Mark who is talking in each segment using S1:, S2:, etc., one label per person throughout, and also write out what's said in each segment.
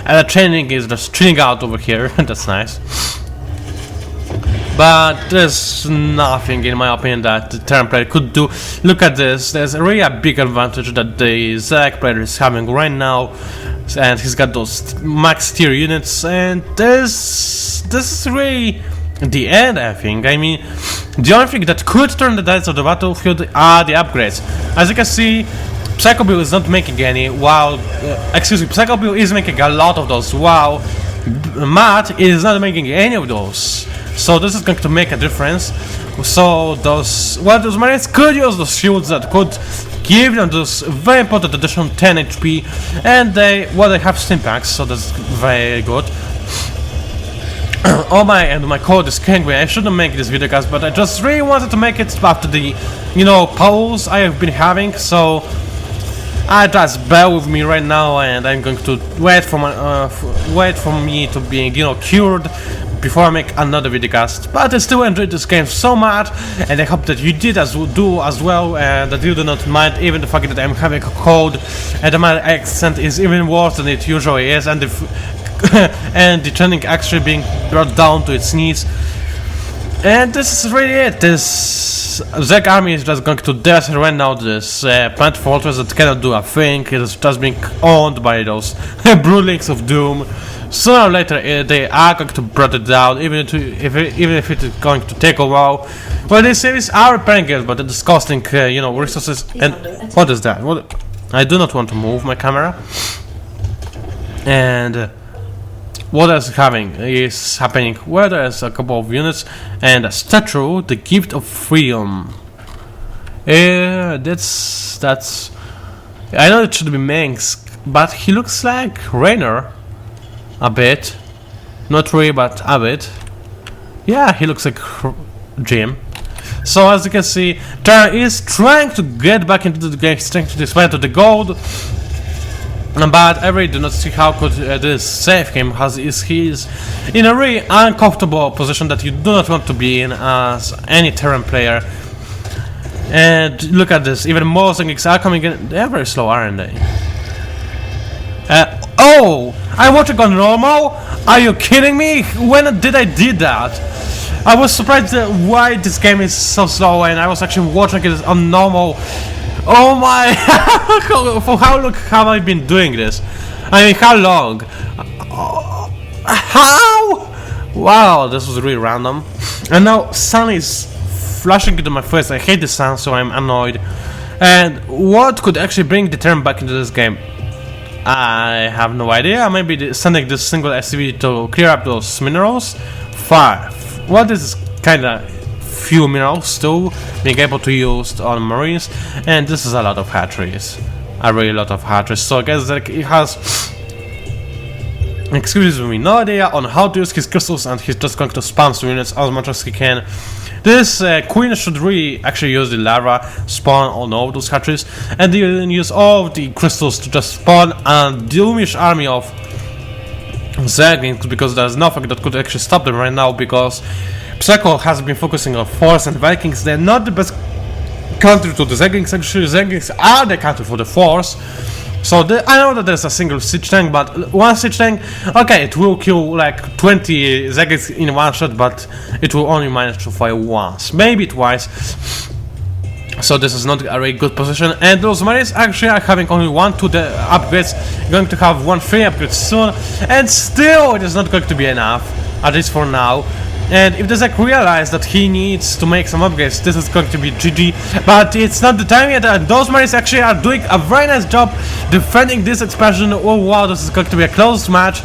S1: and the training is just chilling out over here. That's nice. But there's nothing, in my opinion, that the Terran player could do. Look at this. There's really a big advantage that the Zerg player is having right now, and he's got those max tier units. And this is really the end, I think. I mean, the only thing that could turn the dice of the battlefield are the upgrades. As you can see, Psycho Bill is not making any, while Psycho Bill is making a lot of those, while Matt is not making any of those. So this is going to make a difference. So those Marines could use those shields that could give them those very important additional 10 HP, and they have Stimpaks, so that's very good. Oh my code is killing me. I shouldn't make this video, guys, but I just really wanted to make it after the, polls I have been having. So just bear with me right now, and I'm going to wait for me to be, cured before I make another video cast. But I still enjoyed this game so much, and I hope that you did as well, and that you do not mind even the fact that I'm having a cold, and that my accent is even worse than it usually is, and and the training actually being brought down to its knees. And this is really it. This Zerg army is just going to death right now. This plant fortress that cannot do a thing. It is just being owned by those broodlings of doom. Sooner or later they are going to bring it down, even if it is going to take a while. Well, these series are repairing it, but it is costing resources. And what is that? I do not want to move my camera. And what else is happening? Well, there's a couple of units and a statue, the Gift of Freedom. That's. I know it should be Minsk, but he looks like Rainer. A bit. Not really, but a bit. Yeah, he looks like Jim. So as you can see, Terra is trying to get back into the game, trying to display to the gold. But I really do not see how could this save him, as he is in a really uncomfortable position that you do not want to be in as any Terran player. And look at this, even more things are coming in. They're very slow, aren't they? Oh! I want to go normal? Are you kidding me? When did I did that? I was surprised why this game is so slow, and I was actually watching it on normal. Oh my! For how long have I been doing this? I mean, how long? How? Wow, this was really random. And now sun is flashing into my face. I hate the sun, so I'm annoyed. And what could actually bring the Terran back into this game? I have no idea. Maybe sending this single SCV to clear up those minerals. 5. What is kinda few minerals still being able to use on Marines, and this is a lot of hatcheries. A really lot of hatcheries. So I guess that it has, excuse me, no idea on how to use his crystals, and he's just going to spam some units as much as he can. This queen should really actually use the lava spawn on all those hatcheries, and then use all of the crystals to just spawn a doomish army of Zerglings, because there's nothing that could actually stop them right now, because Psycho has been focusing on Force and Vikings. They're not the best country to the Zerglings. Actually, Zerglings are the country for the Force. So I know that there's a single siege tank, but one siege tank, okay, it will kill like 20 Zerglings in one shot, but it will only manage to fire once, maybe twice. So this is not a very good position, and those Marines actually are having only 1-2 upgrades, going to have 1-3 upgrades soon, and still it is not going to be enough, at least for now. And if the Zerg realize that he needs to make some upgrades, this is going to be GG, but it's not the time yet, and those Marines actually are doing a very nice job defending this expansion. Oh wow, this is going to be a close match,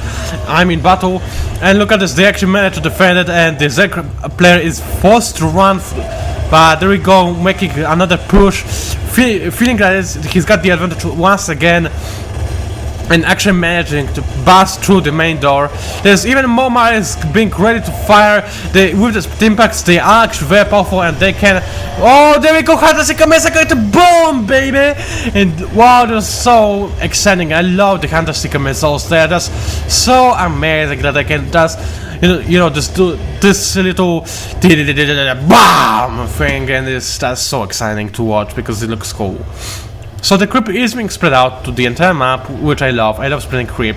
S1: I'm in battle, and look at this, they actually managed to defend it, and the Zerg player is forced to run, but there we go, making another push, feeling that he's got the advantage once again, and actually managing to bust through the main door. There's even more Marines being ready to fire. With the Stimpaks, they are actually very powerful, and they can. Oh, there we go! Hunter-Seeker Massacre to boom, baby! And wow, that's so exciting. I love the Hunter-Seeker missiles. They're just so amazing that I can just, just do this little BAM thing, and it's just so exciting to watch because it looks cool. So the creep is being spread out to the entire map, which I love. I love spreading creep.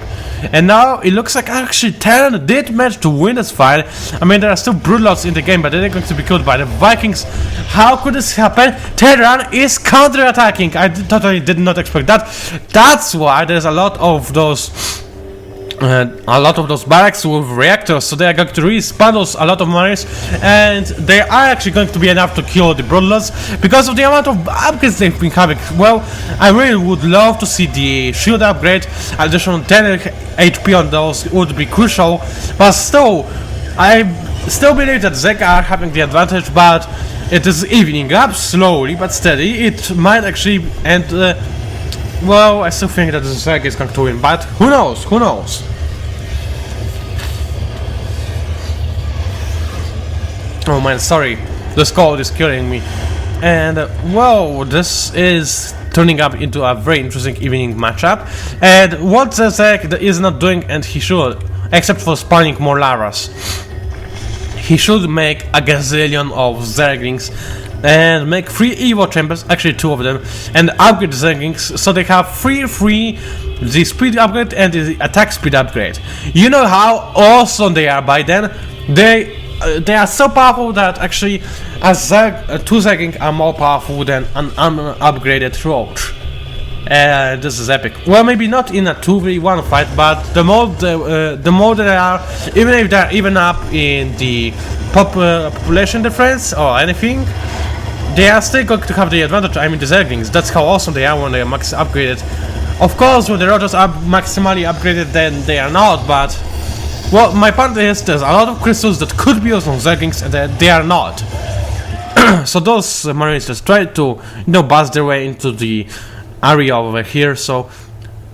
S1: And now it looks like actually Terran did manage to win this fight. I mean, there are still Broodlords in the game, but they're going to be killed by the Vikings. How could this happen? Terran is counter-attacking. I totally did not expect that. That's why there's a lot of those barracks with reactors, so they are going to respawn those a lot of marines, and they are actually going to be enough to kill the Broodlords because of the amount of upgrades they've been having. Well, I really would love to see the shield upgrade. Additional 10 HP on those would be crucial, but still, I still believe that Zeg are having the advantage, but it is evening up slowly but steady. It might actually end. Well, I still think that the Zeg is going to win, but who knows? Who knows? Oh man, sorry, this cold is killing me. And well, this is turning up into a very interesting evening matchup. And what the Zeg is not doing, and he should, except for spawning more Laras, he should make a gazillion of Zerglings and make 3 Evo chambers, actually 2 of them, and upgrade the Zerglings so they have free the speed upgrade and the attack speed upgrade. You know how awesome they are by then. They are so powerful that actually two Zerglings are more powerful than an unupgraded Roach. This is epic. Well, maybe not in a 2v1 fight, but the more they are, even if they're even up in the population difference or anything, they are still going to have the advantage. I mean, the Zerglings. That's how awesome they are when they are max upgraded. Of course, when the Roaches are maximally upgraded, then they are not, but well, my point is there's a lot of crystals that could be used on Zerglings and they are not. So those Marines just try to, bust their way into the area over here. So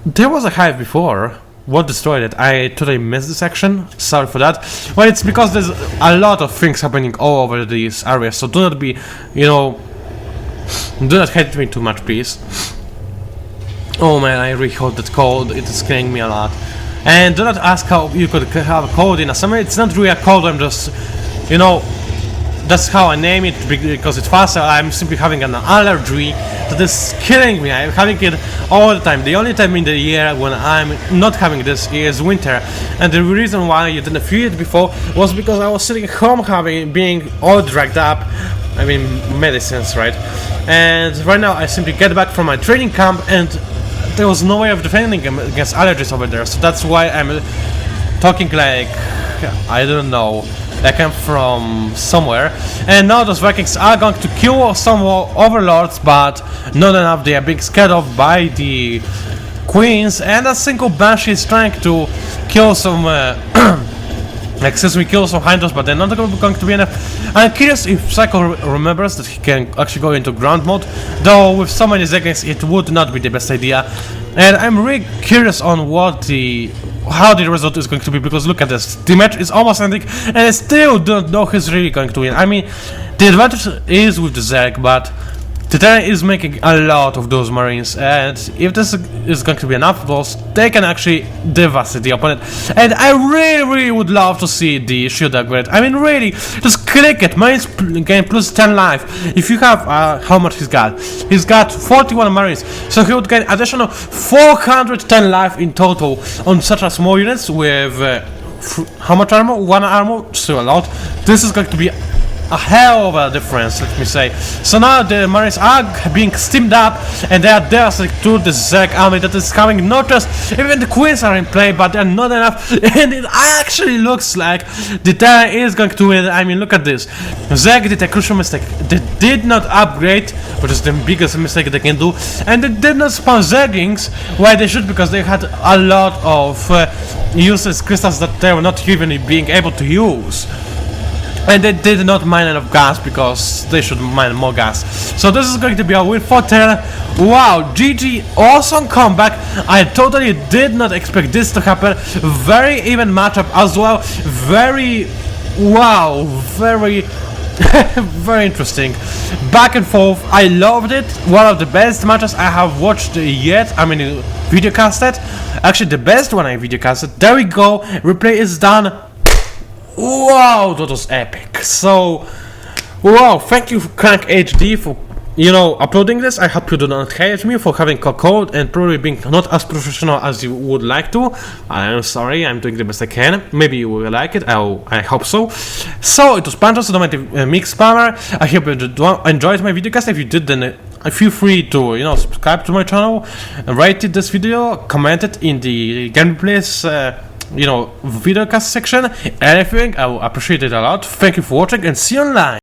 S1: there was a hive before. What destroyed it? I totally missed this section. Sorry for that. Well, it's because there's a lot of things happening all over these areas. So do not be, do not hate me too much, please. Oh man, I really hope that cold. It is killing me a lot. And do not ask how you could have a cold in a summer. It's not really a cold. I'm just, that's how I name it because it's faster. I'm simply having an allergy that is killing me. I'm having it all the time. The only time in the year when I'm not having this is winter, and the reason why you didn't feel it before was because I was sitting at home being all dragged up. I mean, medicines, right? And right now I simply get back from my training camp, and there was no way of defending against allergies over there. So that's why I'm talking like, I don't know, like I'm from somewhere. And now those Vikings are going to kill some overlords, but not enough. They are being scared off by the queens, and a single Banshee is trying to kill some kill some Hydras, but they're not going to be enough. I'm curious if Psycho remembers that he can actually go into ground mode, though with so many Zerglings it would not be the best idea. And I'm really curious on how the result is going to be, because look at this, the match is almost ending and I still don't know who's really going to win. I mean, the advantage is with the Zerg, but the Terran is making a lot of those Marines, and if this is going to be enough of those, they can actually devastate the opponent. And I really would love to see the shield upgrade. I mean, really, just click it. Marines gain plus 10 life. If you have, how much he's got? He's got 41 Marines, so he would gain additional 410 life in total on such a small units with, how much armor? 1 armor? Still a lot. This is going to be a hell of a difference, let me say. So now the Marines are being steamed up, and they are devastating to the Zerg army that is coming. Not just, even the Queens are in play, but they're not enough, and it actually looks like the Terran is going to win. I mean, look at this. Zerg did a crucial mistake. They did not upgrade, which is the biggest mistake they can do, and they did not spawn Zerglings where they should, because they had a lot of useless crystals that they were not even being able to use. And they did not mine enough gas, because they should mine more gas. So this is going to be a win for Terran. Wow, GG, awesome comeback. I totally did not expect this to happen. Very even matchup as well. Very, wow, very very interesting. Back and forth, I loved it. One of the best matches I have watched yet. I mean, videocasted. Actually, the best one I videocasted. There we go, replay is done. Wow, that was epic. So, wow, thank you Crank HD for, you know, uploading this. I hope you do not hate me for having a cold and probably being not as professional as you would like to. I am sorry, I'm doing the best I can. Maybe you will like it, I hope so. So, it was PANCZASU, the mix spammer. I hope you enjoyed my videocast. If you did, then feel free to, you know, subscribe to my channel, rate this video, comment it in the gameplays, you know, videocast section, anything. I will appreciate it a lot. Thank you for watching and see you online.